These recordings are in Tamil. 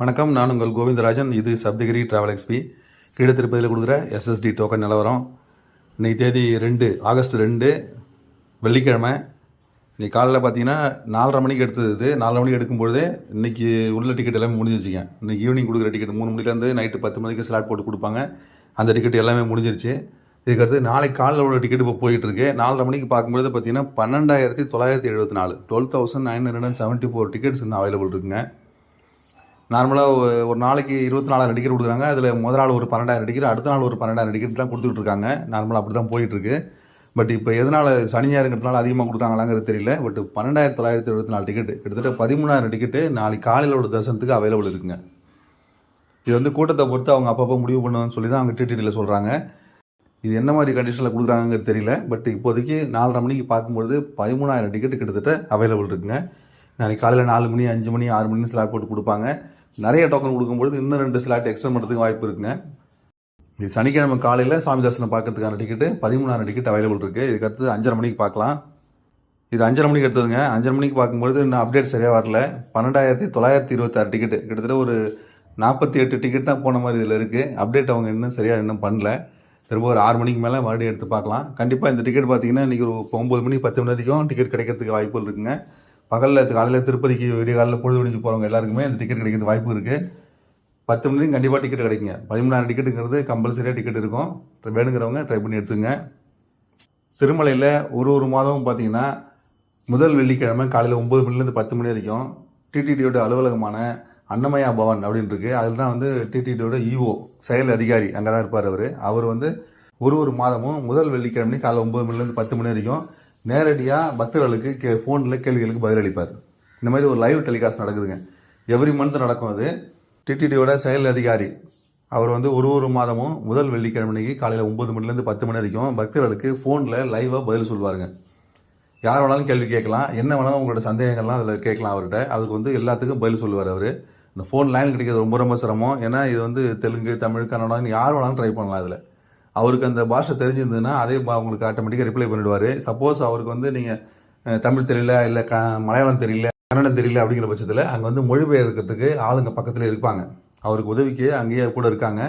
வணக்கம், நான் உங்கள் கோவிந்தராஜன். இது சப்தகிரி டிராவல் எக்ஸ்பி. கீழே திருப்பதியில் கொடுக்குற எஸ்எஸ்டி டோக்கன் நிலவரம். இன்றைக்கி தேதி ஆகஸ்ட் 2 வெள்ளிக்கிழமை. இன்றைக்கி காலையில் பார்த்தீங்கன்னா 4:30 மணிக்கு எடுத்தது. 4:30 மணிக்கு எடுக்கும்பொழுதே இன்றைக்கி உள்ள டிக்கெட் எல்லாமே முடிஞ்சிருச்சுங்க. இன்றைக்கி ஈவினிங் கொடுக்குற டிக்கெட் 3 மணிலேருந்து நைட்டு 10 மணிக்கு ஸ்லாட் போட்டு கொடுப்பாங்க. அந்த டிக்கெட் எல்லாமே முடிஞ்சிருச்சு. இதுக்கடுத்து நாளைக்கு காலையில் உள்ள டிக்கெட் இப்போ போயிட்டுருக்கு. 4:30 மணிக்கு பார்க்கும்போது பார்த்தீங்கன்னா 12,974 12,974 டிக்கெட்ஸ் இன்னும் அவைலபிள் இருக்குங்க. நார்மலாக ஒரு நாளைக்கு 24,000 டிக்கெட் கொடுக்குறாங்க. அதில் முதல் நாள் ஒரு 12,000 டிக்கெட், அடுத்த நாள் ஒரு 12,000 டிக்கெட் தான் கொடுத்துட்டு இருக்காங்க. நார்மலாக அப்படி தான் போயிட்டுருக்கு. பட் இப்போ எதனால் சனி ஞாயிறுங்கிறதுனால அதிகமாக கொடுத்தாங்களாங்கிறது தெரியல. பட் 12,974 டிக்கெட்டு, கிட்டத்தட்ட 13,000 டிக்கெட்டு நாளைக்கு காலையில் ஒரு தரிசனத்துக்கு அவைலபிள் இருக்குங்க. இது வந்து கூட்டத்தை பொறுத்து அவங்க அப்பப்போ முடிவு பண்ணுவாங்கன்னு சொல்லி தான் அவங்க டிடிடியில் சொல்கிறாங்க. இது என்ன மாதிரி கண்டிஷனில் கொடுக்குறாங்கிறது தெரியல. பட் இப்போதைக்கு 4:30 மணிக்கு பார்க்கும்பொழுது 13,000 டிக்கெட்டு கிட்டத்தட்ட அவைலபிள் இருக்குங்க. நாளைக்கு காலையில் 4 மணி, 5 மணி, 6 மணி ஸ்லாட் போட்டு கொடுப்பாங்க. நிறைய டோக்கன் கொடுக்கும்பொழுது இன்னும் 2 ஸ்லாட் எக்ஸ்டெண்ட் பண்ணுறதுக்கு வாய்ப்பு இருக்குங்க. இது சனிக்கிழமை காலையில் சாமி தரிசனம் பார்க்கறதுக்கான டிக்கெட்டு 13,000 டிக்கெட் அவைலபிள் இருக்குது. இதுக்கு அடுத்தது 5:30 மணிக்கு பார்க்கலாம். இது 5:30 மணிக்கு எடுத்ததுங்க. 5:30 மணிக்கு பார்க்கும்பொழுது இன்னும் அப்டேட் சரியாக வரல. 12,926 டிக்கெட்டு, கிட்டத்தட்ட ஒரு 48 டிக்கெட் தான் போன மாதிரி இதில் இருக்குது. அப்டேட் அவங்க இன்னும் பண்ணல. திரும்ப ஒரு 6 மணிக்கு மேலே மறுபடியும் எடுத்து பார்க்கலாம். கண்டிப்பாக இந்த டிக்கெட் பார்த்தீங்கன்னா இன்றைக்கி ஒரு 9 மணி 10 மணி வரைக்கும் டிக்கெட் கிடைக்கிறதுக்கு வாய்ப்புகள் இருக்குங்க. காலையில் திருப்பதிக்கு விடிய காலையில் பொழுது விடிஞ்சு போகிறவங்க எல்லாருக்குமே இந்த டிக்கெட் கிடைக்கிறது வாய்ப்பு இருக்குது. 10 மணிக்கு கண்டிப்பாக டிக்கெட் கிடைக்குங்க. 13,000 டிக்கெட்டுங்கிறது கம்பல்சரியாக டிக்கெட் இருக்கும். வேணுங்கிறவங்க ட்ரை பண்ணி எடுத்துங்க. திருமலையில் ஒரு மாதமும் பார்த்தீங்கன்னா முதல் வெள்ளிக்கிழமை காலையில் 9 மணிலேருந்து 10 மணி வரைக்கும் டிடிடியோட அலுவலகமான அன்னமயா பவன் அப்படின்னு இருக்குது. அதில் தான் வந்து டிடிடியோட இஓ செயல் அதிகாரி அங்கே தான் இருப்பார். அவர் வந்து ஒரு மாதமும் முதல் வெள்ளிக்கிழமை காலையில் 9 மணிலேருந்து 10 மணி வரைக்கும் நேரடியாக பக்தர்களுக்கு ஃபோனில் கேள்விகளுக்கு பதிலளிப்பார். இந்த மாதிரி ஒரு லைவ் டெலிகாஸ்ட் நடக்குதுங்க. எவ்ரி மந்த் நடக்கும். அது டிடிடியோட செயல் அதிகாரி அவர் வந்து ஒரு மாதமும் முதல் வெள்ளிக்கிழமைக்கு காலையில் 9 மணிலேருந்து 10 மணி வரைக்கும் பக்தர்களுக்கு ஃபோனில் லைவாக பதில் சொல்லுவாருங்க. யார் வேணாலும் கேள்வி கேட்கலாம், என்ன வேணாலும் உங்களோட சந்தேகங்கள்லாம் அதில் கேட்கலாம் அவர்கிட்ட. அதுக்கு வந்து எல்லாத்துக்கும் பதில் சொல்லுவார் அவர். இந்த ஃபோன் லைன் கிடைக்கிறது ரொம்ப சிரமம். ஏன்னா இது வந்து தெலுங்கு, தமிழ், கன்னடம் யார் வேணாலும் ட்ரை பண்ணலாம். அதில் அவருக்கு அந்த பாஷை தெரிஞ்சிருந்ததுன்னா அதே அவங்களுக்கு ஆட்டோமேட்டிக்காக ரிப்ளை பண்ணிவிடுவார். சப்போஸ் அவருக்கு வந்து நீங்கள் தமிழ் தெரியல, இல்லை மலையாளம் தெரியல, கன்னடம் தெரியல அப்படிங்கிற பட்சத்தில் அங்கே வந்து மொழிபெயர்க்கிறதுக்கு ஆளுங்க பக்கத்தில் இருப்பாங்க. அவருக்கு உதவிக்கு அங்கேயே கூட இருக்காங்க.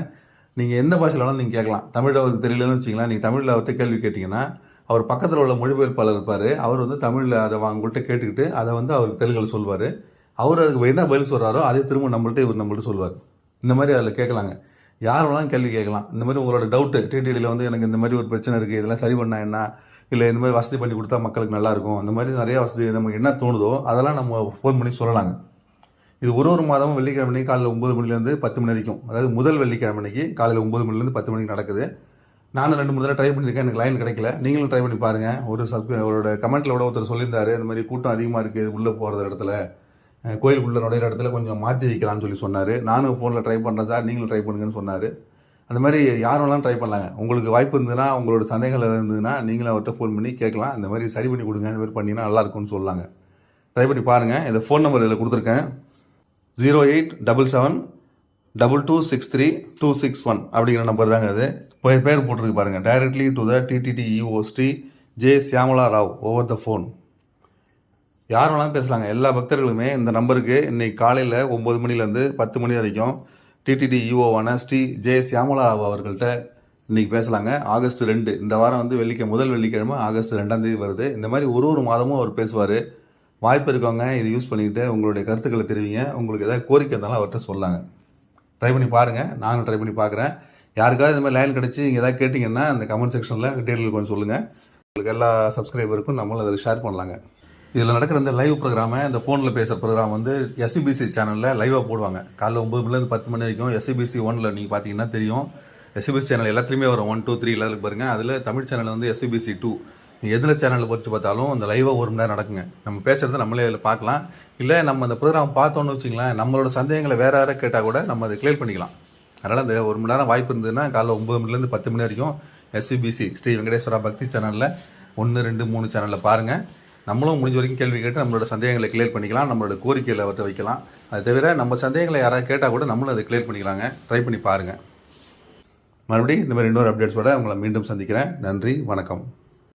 நீங்கள் எந்த பாஷையில் வேணாலும் நீங்கள் கேட்கலாம். தமிழ் அவருக்கு தெரியலன்னு வச்சிங்களா, நீங்கள் தமிழில் அவர்கிட்ட கேள்வி கேட்டிங்கன்னா அவர் பக்கத்தில் உள்ள மொழிபெயர்ப்பாளர் இருப்பார். அவர் வந்து தமிழில் அதை உங்கள்கிட்ட கேட்டுக்கிட்டு அதை வந்து அவருக்கு தெலுங்கில் சொல்வார். அவர் அதுக்கு என்ன பதில் சொல்கிறாரோ அதே திரும்ப நம்மள்கிட்ட சொல்வார். இந்த மாதிரி அதில் கேட்கலாங்க. யார் வேணாலும் கேள்வி கேட்கலாம். இந்த மாதிரி உங்களோட டவுட்டு டிடிடியில் வந்து எனக்கு இந்த மாதிரி ஒரு பிரச்சனை இருக்குது, இதெல்லாம் சரி பண்ணால் என்ன, இல்லை இந்த மாதிரி வசதி பண்ணி கொடுத்தா மக்களுக்கு நல்லாயிருக்கும், இந்த மாதிரி நிறைய வசதி நமக்கு என்ன தோணுதோ அதெல்லாம் நம்ம ஃபோன் பண்ணி சொல்லலாங்க. இது ஒரு மாதமும் வெள்ளிக்கிழமை காலையில் 9 மணிலேருந்து 10 மணி வரைக்கும், அதாவது முதல் வெள்ளிக்கிழமைக்கு காலையில் 9 மணிலேருந்து 10 மணிக்கு நடக்குது. நானும் 2 3 தடவை ட்ரை பண்ணியிருக்கேன், எனக்கு லைன் கிடைக்கல. நீங்களும் ட்ரை பண்ணி பாருங்கள். அவரோட கமெண்ட்டில் கூட ஒருத்தர் சொல்லியிருந்தார், இந்த மாதிரி கூட்டம் அதிகமாக இருக்குது உள்ளே போகிற இடத்துல, கோயிலுக்குள்ளே நுழையிற இடத்துல கொஞ்சம் மாற்றி வைக்கலாம்னு சொல்லி சொன்னார். நானும் ஃபோனில் ட்ரை பண்ணுறேன் சார், நீங்களும் ட்ரை பண்ணுங்கன்னு சொன்னார். அந்த மாதிரி யார் வேணாலும் ட்ரை பண்ணலாங்க. உங்களுக்கு வாய்ப்பு இருந்ததுன்னா, உங்களோட சந்தேகங்கள் இருந்ததுன்னா நீங்களும் அவர்கிட்ட ஃபோன் பண்ணி கேட்கலாம். இந்த மாதிரி சரி பண்ணி கொடுங்க, இந்த மாதிரி பண்ணிங்கன்னா நல்லாயிருக்கும்னு சொல்லலாங்க. ட்ரை பண்ணி பாருங்கள். இந்த ஃபோன் நம்பர் இதில் கொடுத்துருக்கேன். 08772263 அப்படிங்கிற நம்பர் தாங்க. அது பேர் போட்டிருக்கு பாருங்கள். Directly to the TTD EO Shri J Shyamala Rao over the phone. யார் வேணாலும் பேசலாங்க. எல்லா பக்தர்களுமே இந்த நம்பருக்கு இன்றைக்கி காலையில் 9 மணிலேருந்து 10 மணி வரைக்கும் டிடிடி இஓவான ஸ்ரீ ஜே சியாமலா ராவ் அவர்கள்ட்ட இன்றைக்கி பேசலாங்க. ஆகஸ்ட் 2 இந்த வாரம் வந்து முதல் வெள்ளிக்கிழமை ஆகஸ்ட் 2ஆம் தேதி வருது. இந்த மாதிரி ஒரு மாதமும் அவர் பேசுவார். வாய்ப்பு இருக்கவங்க இதை யூஸ் பண்ணிக்கிட்டு உங்களுடைய கருத்துக்களை தெரிவிங்க. உங்களுக்கு எதாவது கோரிக்கை இருந்தாலும் அவர்கிட்ட சொல்லாங்க. ட்ரை பண்ணி பாருங்கள். நானும் ட்ரை பண்ணி பார்க்குறேன். யாருக்காவது இந்த மாதிரி லைன் கிடச்சி நீங்கள் எதாவது கேட்டிங்கன்னா அந்த கமெண்ட் செக்ஷனில் டீட்டெயில் கொஞ்சம் சொல்லுங்கள். உங்களுக்கு எல்லா சப்ஸ்கிரைபருக்கும் நம்மளும் அதில் ஷேர் பண்ணலாங்க. இதில் நடக்கிற இந்த லைவ் ப்ரோக்ராமை, இந்த ஃபோனில் பேசுகிற ப்ரோக்ராம் வந்து எஸ்சிபிசி சேனலில் லைவாக போடுவாங்க. காலைல 9 மணிலேருந்து 10 மணி வரைக்கும் எஸ்சிபிசி 1 நீங்கள் பார்த்தீங்கன்னா தெரியும். எஸ்சிபிசி சேனல் எல்லாத்துலேயுமே வரும். 1 2 3 எல்லாம் பாருங்கள். அதில் தமிழ் சேனல் வந்து எஸ்சிபிசி 2. நீங்கள் எதில் சேனலில் பொறுத்து பார்த்தாலும் அந்த லைவாக 1 மணி நேரம் நடக்குங்க. நம்ம பேசுகிறத நம்மளே அதில் பார்க்கலாம். இல்லை நம்ம அந்த ப்ரோக்ராம் பார்த்தோன்னு வச்சிங்களேன், நம்மளோட சந்தேகங்களை வேறு யாராவது கேட்டால் கூட நம்ம அதை கிளியர் பண்ணிக்கலாம். அதனால் அந்த 1 மணி நேரம் வாய்ப்பு இருந்ததுன்னா காலைல 9 மணிலேருந்து 10 மணி வரைக்கும் எஸ்சிபிசி ஸ்ரீ வெங்கடேஸ்வரா பக்தி சேனலில் 1 2 3 சேனலில் பாருங்கள். நம்மளும் முடிஞ்ச வரைக்கும் கேள்வி கேட்டு நம்மளோட சந்தேகங்களை கிளியர் பண்ணிக்கலாம். நம்மளோட கோரிக்கையில் அவர்கிட்ட வைக்கலாம். அது தவிர நம்ம சந்தேகங்களை யாராவது கேட்டால் கூட நம்மளும் அதை கிளியர் பண்ணிக்கலாங்க. ட்ரை பண்ணி பாருங்கள். மறுபடியும் இந்த மாதிரி இன்னொரு அப்டேட்ஸோடு உங்களை மீண்டும் சந்திக்கிறேன். நன்றி, வணக்கம்.